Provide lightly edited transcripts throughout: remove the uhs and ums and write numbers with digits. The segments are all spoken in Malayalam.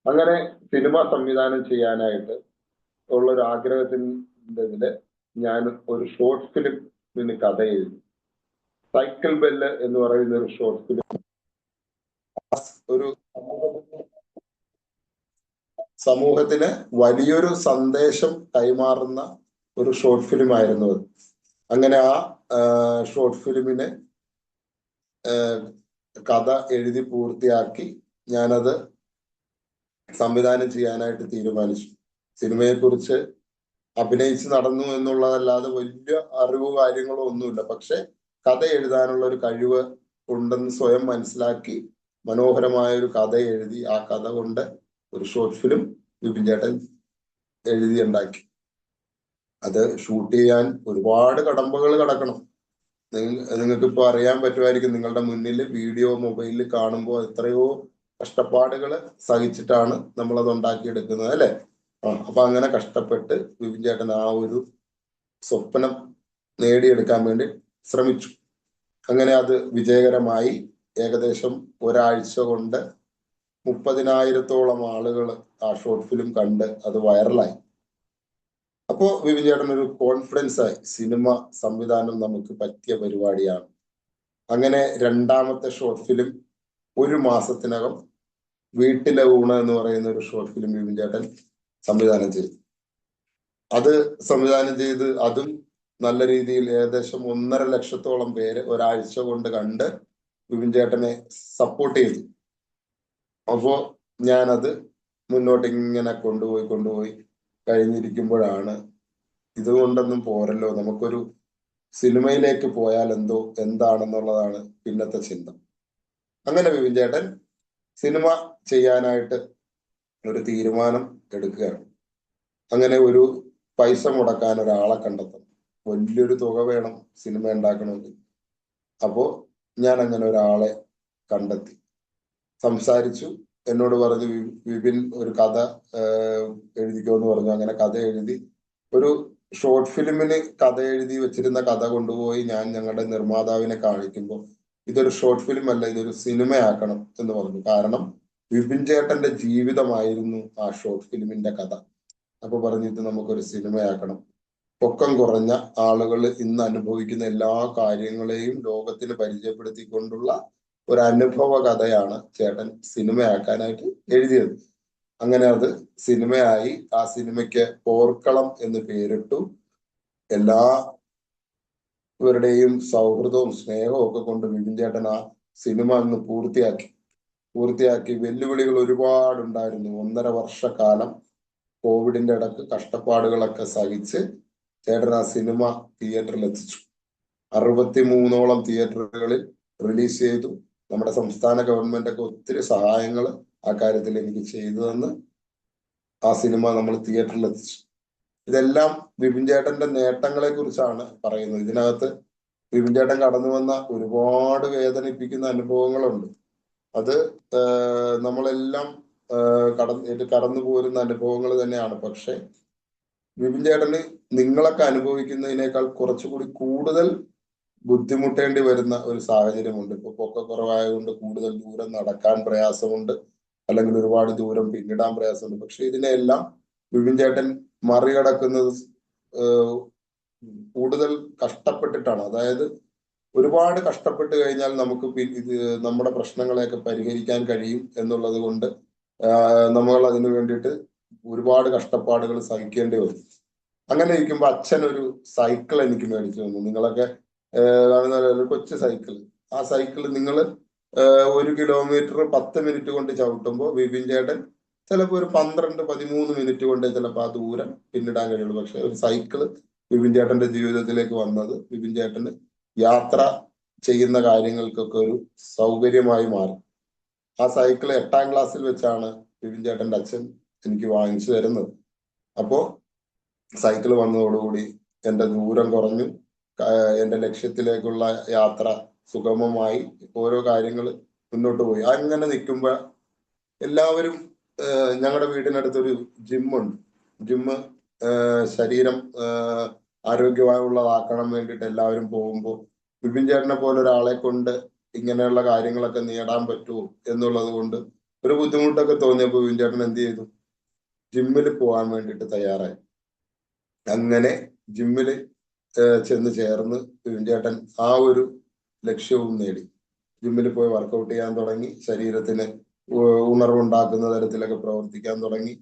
അങ്ങനെ സിനിമ സംവിധാനം ചെയ്യാനായിട്ട് ഉള്ളൊരു ആഗ്രഹത്തിന്റെ ഇതില് ഞാൻ ഒരു ഷോർട്ട് ഫിലിമിന് കഥ എഴുതി. സൈക്കിൾ ബെല്ല് എന്ന് പറയുന്ന ഒരു ഷോർട്ട് ഫിലിം ഒരു സമൂഹത്തിന് വലിയൊരു സന്ദേശം കൈമാറുന്ന ഒരു ഷോർട്ട് ഫിലിം ആയിരുന്നു അത്. അങ്ങനെ ആ ഷോർട്ട് ഫിലിമിനെ കഥ എഴുതി പൂർത്തിയാക്കി ഞാനത് സംവിധാനം ചെയ്യാനായിട്ട് തീരുമാനിച്ചു. സിനിമയെക്കുറിച്ച് അഭിനയിച്ച് നടന്നു എന്നുള്ളതല്ലാതെ വലിയ അറിവോ കാര്യങ്ങളോ ഒന്നുമില്ല. പക്ഷെ കഥ എഴുതാനുള്ള ഒരു കഴിവ് ഉണ്ടെന്ന് സ്വയം മനസ്സിലാക്കി മനോഹരമായ ഒരു കഥ എഴുതി ആ കഥ കൊണ്ട് ഒരു ഷോർട്ട് ഫിലിം വിപിൻ ചേട്ടൻ എഴുതിയുണ്ടാക്കി. അത് ഷൂട്ട് ചെയ്യാൻ ഒരുപാട് കടമ്പകൾ കടക്കണം. നിങ്ങൾക്ക് ഇപ്പൊ അറിയാൻ പറ്റുമായിരിക്കും, നിങ്ങളുടെ മുന്നിൽ വീഡിയോ മൊബൈലിൽ കാണുമ്പോൾ എത്രയോ കഷ്ടപ്പാടുകൾ സഹിച്ചിട്ടാണ് നമ്മളത് ഉണ്ടാക്കിയെടുക്കുന്നത്, അല്ലെ? അപ്പൊ അങ്ങനെ കഷ്ടപ്പെട്ട് വിപിൻ ചേട്ടൻ ആ ഒരു സ്വപ്നം നേടിയെടുക്കാൻ വേണ്ടി ശ്രമിച്ചു. അങ്ങനെ അത് വിജയകരമായി. ഏകദേശം ഒരാഴ്ച കൊണ്ട് 30,000-ഓളം ആളുകൾ ആ ഷോർട്ട് ഫിലിം കണ്ട് അത് വൈറലായി. അപ്പോ വിപിൻ ചേട്ടൻ ഒരു കോൺഫിഡൻസ് ആയി, സിനിമ സംവിധാനം നമുക്ക് പറ്റിയ പരിപാടിയാണ്. അങ്ങനെ രണ്ടാമത്തെ ഷോർട്ട് ഫിലിം 1 മാസത്തിനകം വീട്ടിലെ ഊണ് എന്ന് പറയുന്ന ഒരു ഷോർട്ട് ഫിലിം വിപിൻ ചേട്ടൻ സംവിധാനം ചെയ്തു. അത് സംവിധാനം ചെയ്ത് അതും നല്ല രീതിയിൽ ഏകദേശം 1.5 ലക്ഷത്തോളം പേര് ഒരാഴ്ച കൊണ്ട് കണ്ട് വിപിൻ ചേട്ടനെ സപ്പോർട്ട് ചെയ്തു. അപ്പോ ഞാനത് മുന്നോട്ട് ഇങ്ങനെ കൊണ്ടുപോയി കഴിഞ്ഞിരിക്കുമ്പോഴാണ് ഇതുകൊണ്ടൊന്നും പോരല്ലോ, നമുക്കൊരു സിനിമയിലേക്ക് പോയാൽ എന്താണെന്നുള്ളതാണ് പിന്നത്തെ ചിന്ത. അങ്ങനെ വിപിൻ ചേട്ടൻ സിനിമ ചെയ്യാനായിട്ട് ഒരു തീരുമാനം എടുക്കുകയാണ്. അങ്ങനെ ഒരു പൈസ മുടക്കാൻ ഒരാളെ കണ്ടെത്തണം, വലിയൊരു തുക വേണം സിനിമ ഉണ്ടാക്കണമെങ്കിൽ. അപ്പോ ഞാൻ അങ്ങനെ ഒരാളെ കണ്ടെത്തി, സംസാരിച്ചു. എന്നോട് പറഞ്ഞു, വിപിൻ ഒരു കഥ എഴുതിക്കോ എന്ന് പറഞ്ഞു. അങ്ങനെ കഥ എഴുതി. ഒരു ഷോർട്ട് ഫിലിമിന് കഥ എഴുതി വെച്ചിരുന്ന കഥ കൊണ്ടുപോയി ഞാൻ ഞങ്ങളുടെ നിർമ്മാതാവിനെ കാണിക്കുമ്പോൾ ഇതൊരു ഷോർട്ട് ഫിലിം അല്ല, ഇതൊരു സിനിമയാക്കണം എന്ന് പറഞ്ഞു. കാരണം വിപിൻ ചേട്ടന്റെ ജീവിതമായിരുന്നു ആ ഷോർട്ട് ഫിലിമിന്റെ കഥ. അപ്പൊ പറഞ്ഞു, ഇത് നമുക്കൊരു സിനിമയാക്കണം. പൊക്കം കുറഞ്ഞ ആളുകൾ ഇന്ന് അനുഭവിക്കുന്ന എല്ലാ കാര്യങ്ങളെയും ലോകത്തിന് പരിചയപ്പെടുത്തിക്കൊണ്ടുള്ള ഒരു അനുഭവ കഥയാണ് ചേട്ടൻ സിനിമയാക്കാനായിട്ട് എഴുതിയത്. അങ്ങനെ അത് സിനിമയായി. ആ സിനിമയ്ക്ക് പോർക്കളം എന്ന് പേരിട്ടു. എല്ലാവരുടെയും സൗഹൃദവും സ്നേഹവും ഒക്കെ കൊണ്ട് വിപിൻ ചേട്ടൻ ആ സിനിമ അങ്ങ് പൂർത്തിയാക്കി. വെല്ലുവിളികൾ ഒരുപാടുണ്ടായിരുന്നു. 1.5 വർഷക്കാലം കോവിഡിന്റെ ഇടക്ക് കഷ്ടപ്പാടുകളൊക്കെ സഹിച്ച് ചേട്ടൻ ആ സിനിമ തിയേറ്ററിൽ എത്തിച്ചു. 63ഓളം തിയേറ്ററുകളിൽ റിലീസ് ചെയ്തു. നമ്മുടെ സംസ്ഥാന ഗവൺമെന്റ് ഒക്കെ ഒത്തിരി സഹായങ്ങൾ ആ കാര്യത്തിൽ എനിക്ക് ചെയ്തു തന്ന് ആ സിനിമ നമ്മൾ തിയേറ്ററിൽ എത്തിച്ചു. ഇതെല്ലാം വിപിൻ ചേട്ടന്റെ നേട്ടങ്ങളെ കുറിച്ചാണ് പറയുന്നത്. ഇതിനകത്ത് വിപിൻ ചേട്ടൻ കടന്നു വന്ന ഒരുപാട് വേദനിപ്പിക്കുന്ന അനുഭവങ്ങളുണ്ട്. അത് നമ്മളെല്ലാം കടന്നു പോരുന്ന അനുഭവങ്ങൾ തന്നെയാണ്. പക്ഷെ വിപിൻ ചേട്ടന് നിങ്ങളൊക്കെ അനുഭവിക്കുന്നതിനേക്കാൾ കുറച്ചുകൂടി കൂടുതൽ ബുദ്ധിമുട്ടേണ്ടി വരുന്ന ഒരു സാഹചര്യമുണ്ട്. ഇപ്പൊ പൊക്കക്കുറവായതുകൊണ്ട് കൂടുതൽ ദൂരം നടക്കാൻ പ്രയാസമുണ്ട്, അല്ലെങ്കിൽ ഒരുപാട് ദൂരം പിന്നിടാൻ പ്രയാസമുണ്ട്. പക്ഷെ ഇതിനെല്ലാം വിപിൻ ചേട്ടൻ മറികടക്കുന്നത് കൂടുതൽ കഷ്ടപ്പെട്ടിട്ടാണ്. അതായത് ഒരുപാട് കഷ്ടപ്പെട്ട് കഴിഞ്ഞാൽ നമുക്ക് ഇത് നമ്മുടെ പ്രശ്നങ്ങളെയൊക്കെ പരിഹരിക്കാൻ കഴിയും എന്നുള്ളത് കൊണ്ട് നമ്മൾ അതിനു വേണ്ടിയിട്ട് ഒരുപാട് കഷ്ടപ്പാടുകൾ സഹിക്കേണ്ടി വരും. അങ്ങനെ ഇരിക്കുമ്പോൾ അച്ഛൻ ഒരു സൈക്കിൾ എനിക്ക് മേടിച്ചു തന്നു. നിങ്ങളൊക്കെ കാണുന്ന കൊച്ചു സൈക്കിൾ. ആ സൈക്കിൾ നിങ്ങൾ 1 കിലോമീറ്റർ 10 മിനിറ്റ് കൊണ്ട് ചവിട്ടുമ്പോൾ വിപിൻ ചേട്ടൻ ചിലപ്പോൾ ഒരു 12-13 മിനിറ്റ് കൊണ്ട് ചിലപ്പോൾ ആ ദൂരം പിന്നിടാൻ കഴിയുള്ളൂ. പക്ഷെ ഒരു സൈക്കിള് വിപിൻ ചേട്ടന്റെ ജീവിതത്തിലേക്ക് വന്നത് വിപിൻ ചേട്ടന് യാത്ര ചെയ്യുന്ന കാര്യങ്ങൾക്കൊക്കെ ഒരു സൗകര്യമായി മാറി. ആ സൈക്കിൾ 8ാം ക്ലാസ്സിൽ വെച്ചാണ് വിപിൻ ചേട്ടന്റെ അച്ഛൻ എനിക്ക് വാങ്ങിച്ചു തരുന്നത്. അപ്പോ സൈക്കിൾ വന്നതോടുകൂടി എന്റെ ദൂരം കുറഞ്ഞു, എന്റെ ലക്ഷ്യത്തിലേക്കുള്ള യാത്ര സുഗമമായി, ഓരോ കാര്യങ്ങൾ മുന്നോട്ട് പോയി. അങ്ങനെ നിൽക്കുമ്പോ എല്ലാവരും ഞങ്ങളുടെ വീടിനടുത്തൊരു ജിമ്മുണ്ട്. ജിമ്മ് ശരീരം ആരോഗ്യമുള്ളതാക്കണം വേണ്ടിയിട്ട് എല്ലാവരും പോകുമ്പോൾ വിപിൻ ചേട്ടനെ പോലെ ഒരാളെ കൊണ്ട് ഇങ്ങനെയുള്ള കാര്യങ്ങളൊക്കെ നേടാൻ പറ്റുമോ എന്നുള്ളത് കൊണ്ട് ഒരു ബുദ്ധിമുട്ടൊക്കെ തോന്നിയപ്പോൾ വിപിൻ ചേട്ടൻ എന്ത് ചെയ്തു? ജിമ്മിൽ പോകാൻ വേണ്ടിയിട്ട് തയ്യാറായി. അങ്ങനെ ജിമ്മിൽ ചെന്ന് ചേർന്ന് വിപിൻ ചേട്ടൻ ആ ഒരു ലക്ഷ്യവും നേടി. ജിമ്മിൽ പോയി വർക്കൗട്ട് ചെയ്യാൻ തുടങ്ങി, ശരീരത്തിന് ഉണർവുണ്ടാക്കുന്ന തരത്തിലൊക്കെ പ്രവർത്തിക്കാൻ തുടങ്ങി.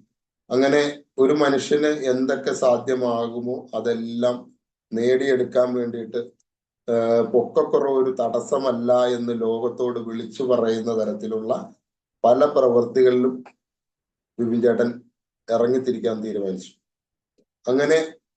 അങ്ങനെ ഒരു മനുഷ്യന് എന്തൊക്കെ സാധ്യമാകുമോ അതെല്ലാം നേടിയെടുക്കാൻ വേണ്ടിയിട്ട് പൊക്കക്കുറവ് ഒരു തടസ്സമല്ല എന്ന് ലോകത്തോട് വിളിച്ചു പറയുന്ന തരത്തിലുള്ള പല പ്രവൃത്തികളിലും വിപിൻ ചേട്ടൻ ഇറങ്ങിത്തിരിക്കാൻ തീരുമാനിച്ചു. അങ്ങനെ